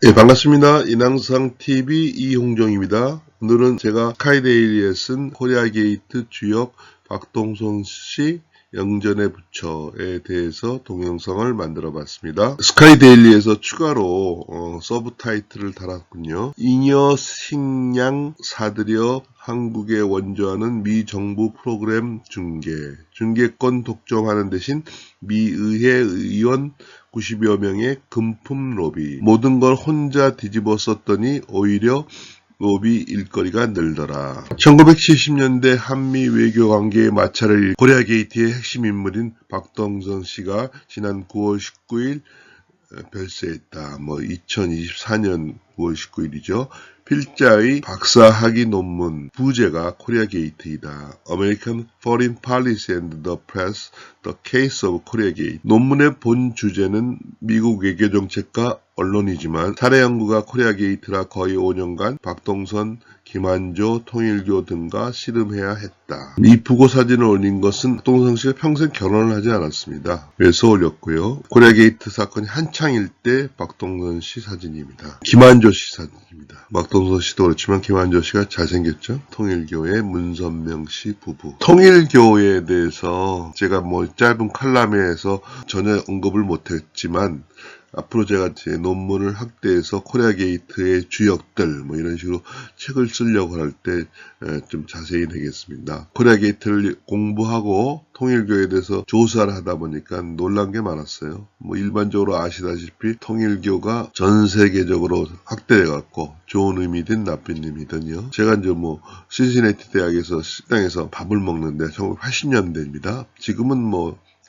예, 반갑습니다. 인왕상TV 이홍정입니다. 오늘은 제가 스카이데일리에 쓴 코리아 게이트 주역 박동선 씨 영전의 부처에 대해서 동영상을 만들어 봤습니다. 스카이데일리에서 추가로 서브 타이틀을 달았군요. 잉여 식량 사들여 한국에 원조하는 미 정부 프로그램 중계권 독점하는 대신 미 의회 의원 90여 명의 금품 로비. 모든 걸 혼자 뒤집어 썼더니 오히려 로비 일거리가 늘더라. 1970년대 한미 외교 관계의 마찰을 일으킨 코리아 게이트의 핵심 인물인 박동선 씨가 지난 9월 19일 별세했다. 2024년 9월 19일이죠. 필자의 박사학위 논문 부제가 코리아 게이트이다. American Foreign Policy and the Press, The Case of Korea Gate. 논문의 본 주제는 미국 외교정책과 언론이지만 사례 연구가 코리아 게이트라 거의 5년간 박동선, 김한조, 통일교 등과 씨름해야 했다. 이 부고 사진을 올린 것은 박동선 씨가 평생 결혼을 하지 않았습니다. 그래서 올렸고요. 코리아 게이트 사건이 한창일 때 박동선 씨 사진입니다. 김한조 씨 사진입니다. 박동선 씨도 그렇지만 김한조 씨가 잘생겼죠. 통일교의 문선명 씨 부부. 통일교에 대해서 제가 짧은 칼럼에서 전혀 언급을 못했지만 앞으로 제가 제 논문을 확대해서 코리아 게이트의 주역들 이런 식으로 책을 쓰려고 할 때 좀 자세히 내겠습니다. 코리아 게이트를 공부하고 통일교에 대해서 조사를 하다 보니까 놀란 게 많았어요. 일반적으로 아시다시피 통일교가 전 세계적으로 확대돼갖고 좋은 의미든 나쁜 의미든요. 제가 이제 신시내티 대학에서 식당에서 밥을 먹는데 1980년대입니다. 지금은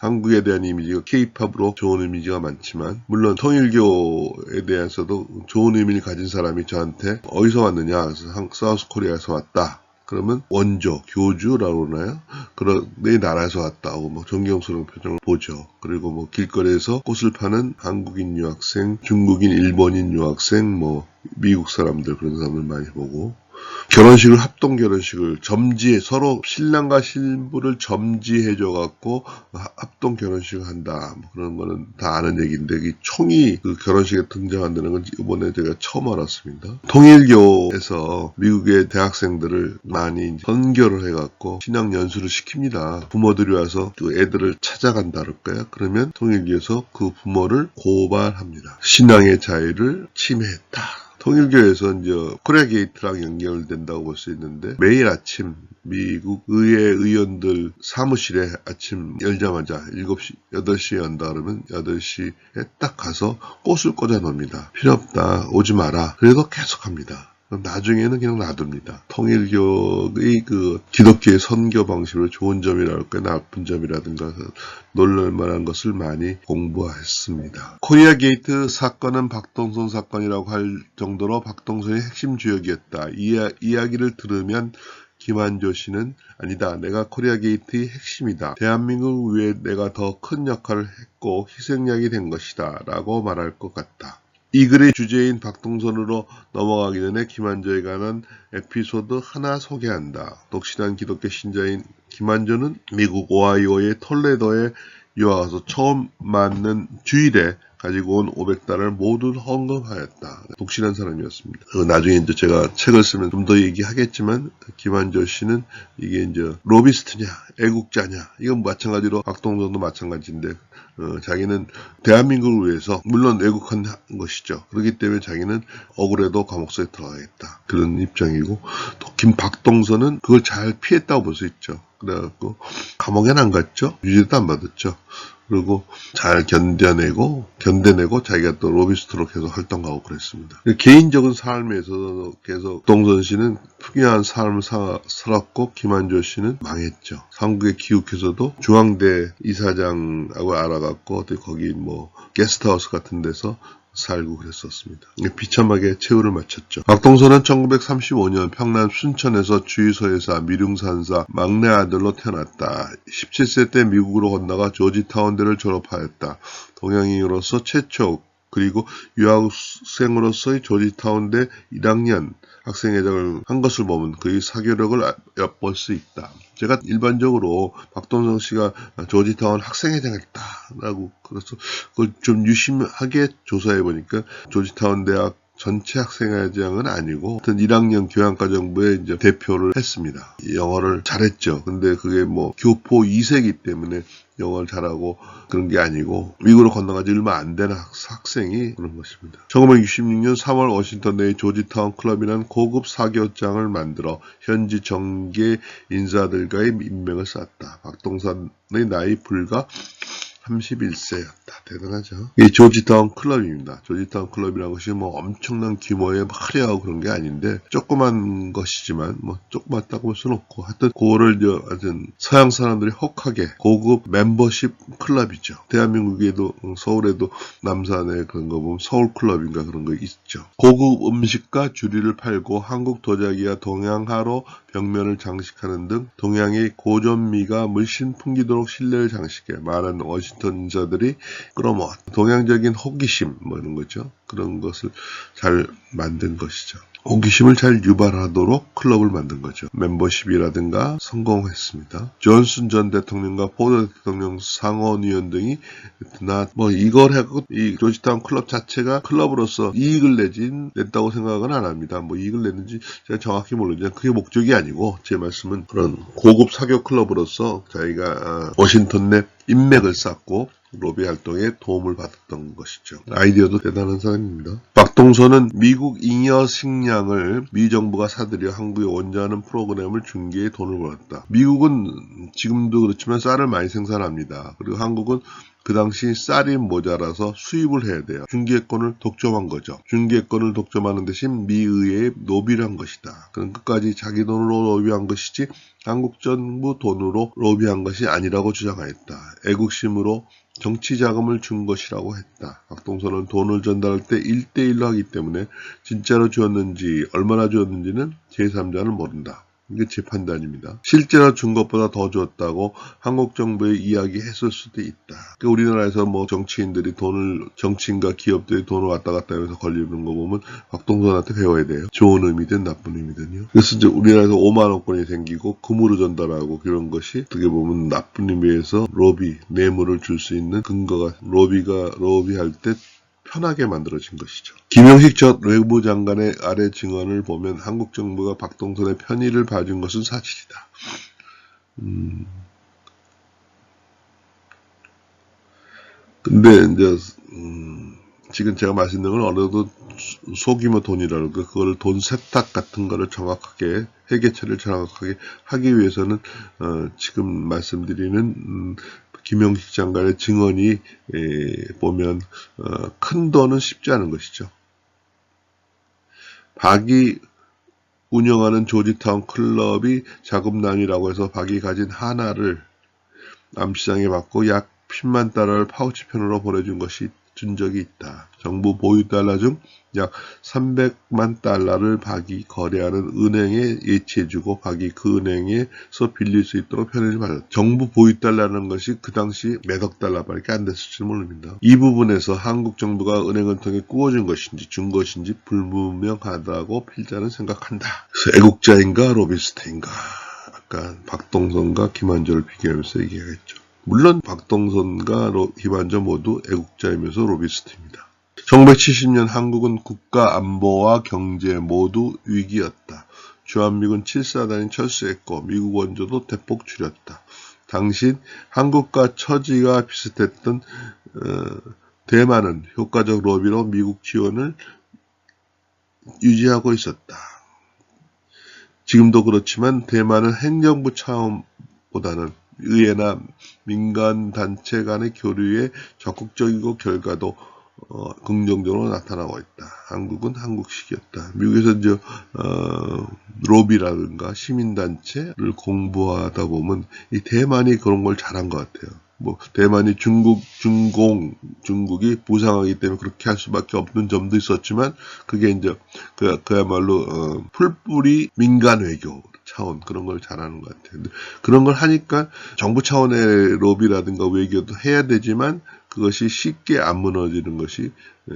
한국에 대한 이미지가 K-팝으로 좋은 이미지가 많지만 물론 통일교에 대해서도 좋은 의미를 가진 사람이 저한테 어디서 왔느냐 그래서 사우스 코리아에서 왔다. 그러면 원조, 교주라고 그러나요? 그런 내 나라에서 왔다고 존경스러운 표정을 보죠. 그리고 길거리에서 꽃을 파는 한국인 유학생, 중국인, 일본인 유학생, 미국 사람들 그런 사람들 많이 보고 결혼식을 합동 결혼식을 서로 신랑과 신부를 점지해줘갖고 합동 결혼식을 한다. 그런 거는 다 아는 얘기인데 이 총이 그 결혼식에 등장한다는 건 이번에 제가 처음 알았습니다. 통일교에서 미국의 대학생들을 많이 선교를 해갖고 신앙 연수를 시킵니다. 부모들이 와서 그 애들을 찾아간다 그럴까요? 그러면 통일교에서 그 부모를 고발합니다. 신앙의 자유를 침해했다. 통일교에서 이제 코리아 게이트랑 연결된다고 볼 수 있는데 매일 아침 미국 의회 의원들 사무실에 아침 열자마자 8시에 연다 그러면 8시에 딱 가서 꽃을 꽂아 놓습니다. 필요 없다. 오지 마라. 그래도 계속합니다. 그럼 나중에는 그냥 놔둡니다. 통일교의 그 기독교의 선교 방식으로 좋은 점이랄까 나쁜 점이라든가 놀랄만한 것을 많이 공부했습니다. 코리아 게이트 사건은 박동선 사건이라고 할 정도로 박동선의 핵심 주역이었다. 이야기를 들으면 김한조 씨는 아니다. 내가 코리아 게이트의 핵심이다. 대한민국 위해 내가 더 큰 역할을 했고 희생양이 된 것이다. 라고 말할 것 같다. 이 글의 주제인 박동선으로 넘어가기 전에 김한조에 관한 에피소드 하나 소개한다. 독실한 기독교 신자인 김한조는 미국 오하이오의 톨레도에 유학와서 처음 맞는 주일에 가지고 온 500달러를 모두 헌금하였다. 독실한 사람이었습니다. 나중에 이제 제가 책을 쓰면 좀 더 얘기하겠지만 김한조 씨는 이게 이제 로비스트냐 애국자냐 이건 마찬가지로 박동선도 마찬가지인데 자기는 대한민국을 위해서 물론 애국한 것이죠. 그렇기 때문에 자기는 억울해도 감옥소에 들어가겠다. 그런 입장이고 또 박동선은 그걸 잘 피했다고 볼 수 있죠. 그래갖고 감옥에는 안 갔죠. 유죄도 안 받았죠. 그리고 잘 견뎌내고 자기가 또 로비스트로 계속 활동하고 그랬습니다. 개인적인 삶에서 계속 동선 씨는 풍요한 삶을 살았고 김한조 씨는 망했죠. 한국에 귀국해서도 중앙대 이사장하고 알아갖고 거기 게스트하우스 같은 데서 살고 그랬었습니다. 비참하게 최후를 마쳤죠. 박동선은 1935년 평남 순천에서 주유소에서 미룡산사 막내 아들로 태어났다. 17세 때 미국으로 건너가 조지타운대를 졸업하였다. 동양인으로서 최초 그리고 유학생으로서의 조지타운대 1학년 학생회장을 한 것을 보면 그의 사교력을 엿볼 수 있다. 제가 일반적으로 박동선 씨가 조지타운 학생회장 했다라고 그래서 그걸 좀 유심하게 조사해 보니까 조지타운 대학 전체 학생회장은 아니고 하여튼 1학년 교양과정부의 이제 대표를 했습니다. 영어를 잘했죠. 근데 그게 뭐 교포 2세기 때문에 영어를 잘하고 그런 게 아니고 미국으로 건너간 지 얼마 안 된 학생이 그런 것입니다. 1966년 3월 워싱턴 내의 조지타운 클럽이라는 고급 사교장을 만들어 현지 정계 인사들과의 인맥을 쌓았다. 박동선의 나이 불과 31세였다. 대단하죠. 이 조지타운 클럽입니다. 조지타운 클럽이라는 것이 뭐 엄청난 규모의 화려하고 그런 게 아닌데 조그만 것이지만 뭐 조그맣다고 볼 수는 없고 하여튼 그거를 하여튼 서양 사람들이 혹하게 고급 멤버십 클럽이죠. 대한민국에도 서울에도 남산에 그런 거 보면 서울 클럽인가 그런 거 있죠. 고급 음식과 주류를 팔고 한국 도자기와 동양화로 벽면을 장식하는 등 동양의 고전미가 물씬 풍기도록 실내를 장식해 많은 워싱턴 인사들이 끌어모아 동양적인 호기심 뭐 이런 거죠. 그런 것을 잘 만든 것이죠. 호기심을 잘 유발하도록 클럽을 만든 거죠. 멤버십이라든가 성공했습니다. 존슨 전 대통령과 포드 대통령 상원의원 등이 뭐 이걸 하고 이 조지타운 클럽 자체가 클럽으로서 이익을 냈다고 생각은 안 합니다. 뭐 이익을 냈는지 제가 정확히 모르지만 그게 목적이 아니고 제 말씀은 그런 고급 사교 클럽으로서 자기가 워싱턴 내 인맥을 쌓고 로비 활동에 도움을 받았던 것이죠. 아이디어도 대단한 사람입니다. 박동선은 미국 잉여 식량을 미 정부가 사들여 한국에 원자하는 프로그램을 중개해 돈을 벌었다. 미국은 지금도 그렇지만 쌀을 많이 생산합니다. 그리고 한국은 그 당시 쌀이 모자라서 수입을 해야 돼요. 중개권을 독점한 거죠. 중개권을 독점하는 대신 미의회에 로비를 한 것이다. 그럼 끝까지 자기 돈으로 로비한 것이지 한국 정부 돈으로 로비한 것이 아니라고 주장하였다. 애국심으로 정치 자금을 준 것이라고 했다. 박동선은 돈을 전달할 때 1대1로 하기 때문에 진짜로 주었는지 얼마나 주었는지는 제3자는 모른다. 이게 제 판단입니다. 실제로 준 것보다 더 줬다고 한국 정부에 이야기했을 수도 있다. 그러니까 우리나라에서 뭐 정치인과 기업들이 돈을 왔다 갔다 하면서 걸리는 거 보면 박동선한테 배워야 돼요. 좋은 의미든 나쁜 의미든요. 그래서 이제 우리나라에서 5만 원권이 생기고 금으로 전달하고 그런 것이 어떻게 보면 나쁜 의미에서 뇌물을 줄 수 있는 근거가 로비할 때 편하게 만들어진 것이죠. 김영식 전 외무장관의 아래 증언을 보면 한국 정부가 박동선의 편의를 봐준 것은 사실이다. 근데 이제 지금 제가 말씀드린 건 어느 정도 소규모 돈이라는 거, 그걸 돈 세탁 같은 거를 정확하게 회계처리를 정확하게 하기 위해서는 지금 말씀드리는 김영식 장관의 증언이 보면 큰 돈은 쉽지 않은 것이죠. 박이 운영하는 조지타운 클럽이 자금난이라고 해서 박이 가진 하나를 암시장에 받고 약 10만 달러를 파우치편으로 보내준 적이 있다. 정부 보유 달러 중 약 300만 달러를 박이 거래하는 은행에 예치해주고 박이 그 은행에서 빌릴 수 있도록 편의를 받았다. 정부 보유 달러라는 것이 그 당시 몇억 달러밖에 안 됐을지 모릅니다. 이 부분에서 한국 정부가 은행을 통해 꾸어준 것인지 준 것인지 불분명하다고 필자는 생각한다. 그래서 애국자인가 로비스트인가 아까 박동선과 김한조를 비교하면서 얘기하겠죠. 물론 박동선과 김한조 모두 애국자이면서 로비스트입니다. 1970년 한국은 국가 안보와 경제 모두 위기였다. 주한미군 7사단이 철수했고 미국 원조도 대폭 줄였다. 당시 한국과 처지가 비슷했던 대만은 효과적 로비로 미국 지원을 유지하고 있었다. 지금도 그렇지만 대만은 행정부 차원보다는 의회나 민간단체 간의 교류에 적극적이고 결과도 긍정적으로 나타나고 있다. 한국은 한국식이었다. 미국에서 이제 로비라든가 시민단체를 공부하다 보면 이 대만이 그런 걸 잘한 것 같아요. 뭐 대만이 중국이 부상하기 때문에 그렇게 할 수밖에 없는 점도 있었지만 그게 이제 그야말로 풀뿌리 민간 외교 차원 그런 걸 잘하는 것 같아요. 근데 그런 걸 하니까 정부 차원의 로비라든가 외교도 해야 되지만 그것이 쉽게 안 무너지는 것이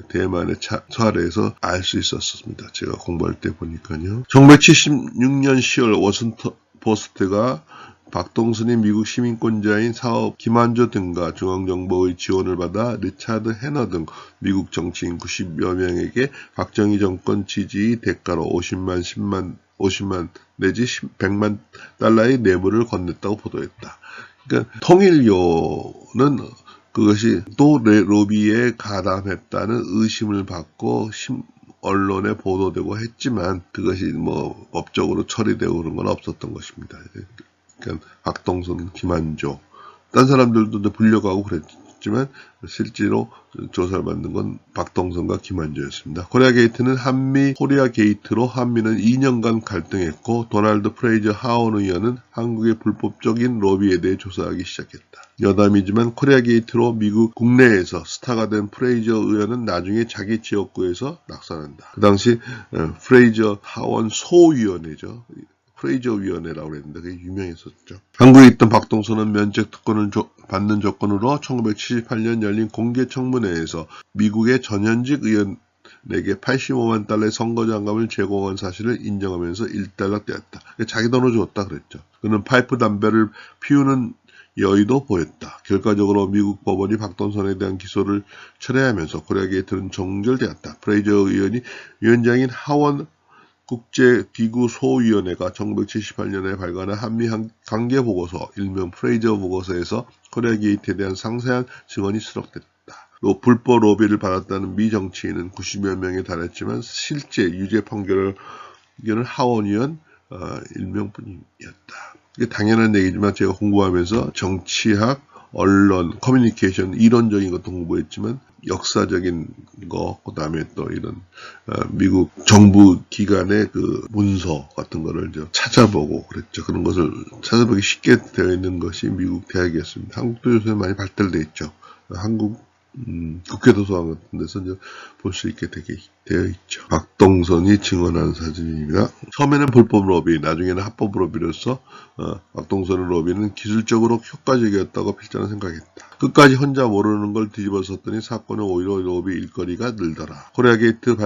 대만의 사례에서 알 수 있었습니다. 제가 공부할 때 보니까요. 1976년 10월 워싱턴 포스트가 박동선이 미국 시민권자인 사업 김한조 등과 중앙정부의 지원을 받아 리차드 해너 등 미국 정치인 90여 명에게 박정희 정권 지지의 대가로 50만 내지 100만 달러의 뇌물을 건넸다고 보도했다. 그러니까 통일료는 그것이 또 로비에 가담했다는 의심을 받고 언론에 보도되고 했지만 그것이 뭐 법적으로 처리되고 그런 건 없었던 것입니다. 그러니까 박동선, 김한조, 딴 사람들도 불려가고 그랬지만 실제로 조사를 받는 건 박동선과 김한조였습니다. 코리아 게이트는 한미 코리아 게이트로 한미는 2년간 갈등했고 도널드 프레이저 하원 의원은 한국의 불법적인 로비에 대해 조사하기 시작했다. 여담이지만 코리아 게이트로 미국 국내에서 스타가 된 프레이저 의원은 나중에 자기 지역구에서 낙선한다. 그 당시 프레이저 하원 소위원회죠. 프레이저 위원회라고 그랬는데 그게 유명했었죠. 한국에 있던 박동선은 면책 특권을 받는 조건으로 1978년 열린 공개청문회에서 미국의 전현직 의원에게 85만 달러의 선거장갑을 제공한 사실을 인정하면서 1달러 떼었다. 자기 돈을 줬다 그랬죠. 그는 파이프 담배를 피우는 여의도 보였다. 결과적으로 미국 법원이 박동선에 대한 기소를 철회하면서 코리아 게이트는 종결되었다. 프레이저 의원이 위원장인 하원 국제기구소위원회가 1978년에 발간한 한미 관계보고서, 일명 프레이저 보고서에서 코리아 게이트에 대한 상세한 증언이 수록됐다. 불법 로비를 받았다는 미 정치인은 90여 명에 달했지만 실제 유죄 판결을 하원의원 1명뿐이었다. 이게 당연한 얘기지만 제가 공부하면서 정치학, 언론, 커뮤니케이션 이론적인 것도 공부했지만 역사적인 거, 그 다음에 또 이런 미국 정부 기관의 그 문서 같은 거를 이제 찾아보고 그랬죠. 그런 것을 찾아보기 쉽게 되어 있는 것이 미국 대학이었습니다. 한국도 요새 많이 발달되어 있죠. 한국 국회도서관 같은 데서 이제 볼 수 있게 되어 있죠. 박동선이 증언한 사진입니다. 처음에는 불법 로비, 나중에는 합법 로비로서 박동선의 로비는 기술적으로 효과적이었다고 필자는 생각했다. 끝까지 혼자 모르는 걸 뒤집어 썼더니 사건은 오히려 로비 일거리가 늘더라. 코리아 게이트로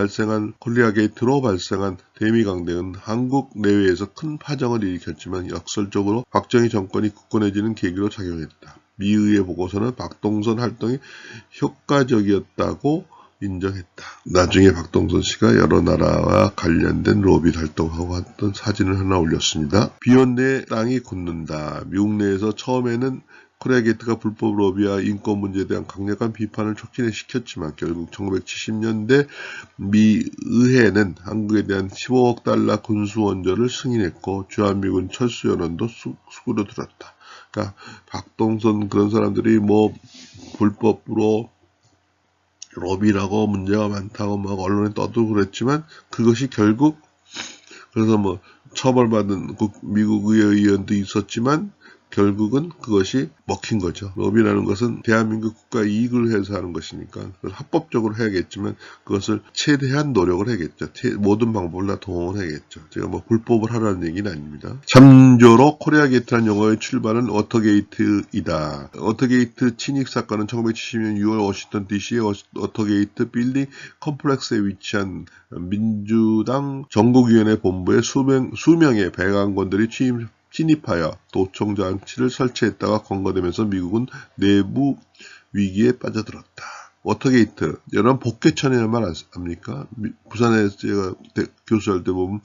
발생한 대미강대는 한국 내외에서 큰 파장을 일으켰지만 역설적으로 박정희 정권이 굳건해지는 계기로 작용했다. 미의회 보고서는 박동선 활동이 효과적이었다고 인정했다. 나중에 박동선 씨가 여러 나라와 관련된 로비 활동하고 했던 사진을 하나 올렸습니다. 비온내 땅이 굳는다. 미국 내에서 처음에는 코리아 게이트가 불법 로비와 인권 문제에 대한 강력한 비판을 촉진해 시켰지만 결국 1970년대 미 의회는 한국에 대한 15억 달러 군수 원조를 승인했고 주한미군 철수연원도 수구로 들었다. 그러니까 박동선 그런 사람들이 뭐 불법으로 로비라고 문제가 많다고 막 언론에 떠들고 그랬지만 그것이 결국 그래서 뭐 처벌받은 미국 의회 의원도 있었지만 결국은 그것이 먹힌 거죠. 로비라는 것은 대한민국 국가 이익을 위해서 하는 것이니까 그걸 합법적으로 해야겠지만 그것을 최대한 노력을 해야겠죠. 모든 방법을 다 동원을 해야겠죠. 제가 뭐 불법을 하라는 얘기는 아닙니다. 참조로 코리아 게이트라는 영화의 출발은 워터게이트이다. 워터게이트 침입 사건은 1970년 6월 워싱턴 DC의 워터게이트 빌딩 컴플렉스에 위치한 민주당 전국위원회 본부에 수명의 백악관들이 침입하여 도청 장치를 설치했다가 검거되면서 미국은 내부 위기에 빠져들었다. 워터게이트, 여러분 복개천이라는 말 압니까? 부산에 제가 교수할 때 보면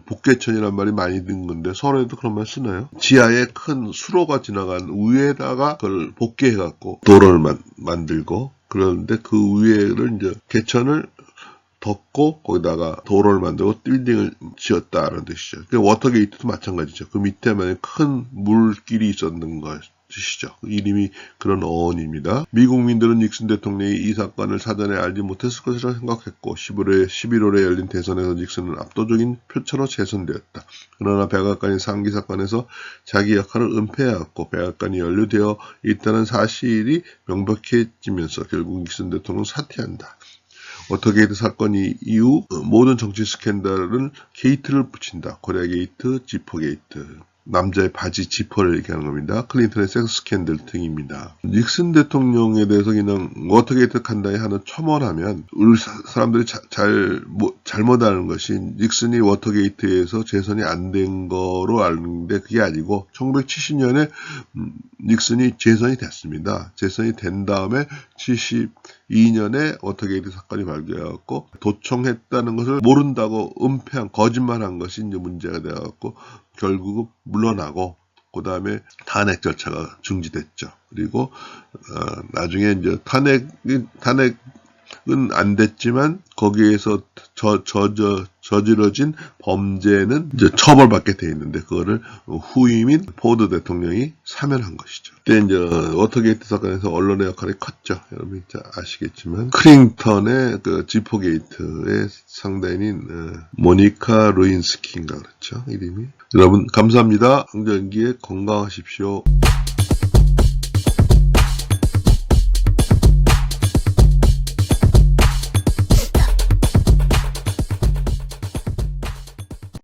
복개천이라는 말이 많이 듣는 건데 서울에도 그런 말 쓰나요? 지하에 큰 수로가 지나간 위에다가 그걸 복개해갖고 도로를 만들고 그러는데 그 위에를 이제 개천을 덮고 거기다가 도로를 만들고 빌딩을 지었다는 뜻이죠. 워터게이트도 마찬가지죠. 그 밑에만 큰 물길이 있었는 것이죠. 이름이 그런 어원입니다. 미국민들은 닉슨 대통령이 이 사건을 사전에 알지 못했을 것이라 생각했고 11월에 열린 대선에서 닉슨은 압도적인 표차로 재선되었다. 그러나 백악관이 상기 사건에서 자기 역할을 은폐해왔고 백악관이 연루되어 있다는 사실이 명백해지면서 결국 닉슨 대통령은 사퇴한다. 워터게이트 사건 이후 모든 정치 스캔들은 게이트를 붙인다. 코리아 게이트, 지퍼 게이트. 남자의 바지 지퍼를 얘기하는 겁니다. 클린턴의 섹스 스캔들 등입니다. 닉슨 대통령에 대해서 그냥 워터게이트 간다에 하는 첨언하면 우리 사람들이 잘못 아는 것이 닉슨이 워터게이트에서 재선이 안 된 거로 아는데 그게 아니고 1970년에 닉슨이 재선이 됐습니다. 재선이 된 다음에 72년에 워터게이트 사건이 발견해갖고 도청했다는 것을 모른다고 은폐한 거짓말한 것이 이제 문제가 되어갖고 결국은 물러나고 그 다음에 탄핵 절차가 중지됐죠. 그리고 나중에 이제 탄핵은 안 됐지만 거기에서 저지러진 범죄는 이제 처벌받게 돼 있는데 그거를 후임인 포드 대통령이 사면한 것이죠. 그때 이제 워터게이트 사건에서 언론의 역할이 컸죠. 여러분 아시겠지만 클린턴의 그 지포게이트의 상대인 모니카 루인스키인가 그렇죠 이름이. 여러분 감사합니다. 황정기에 건강하십시오.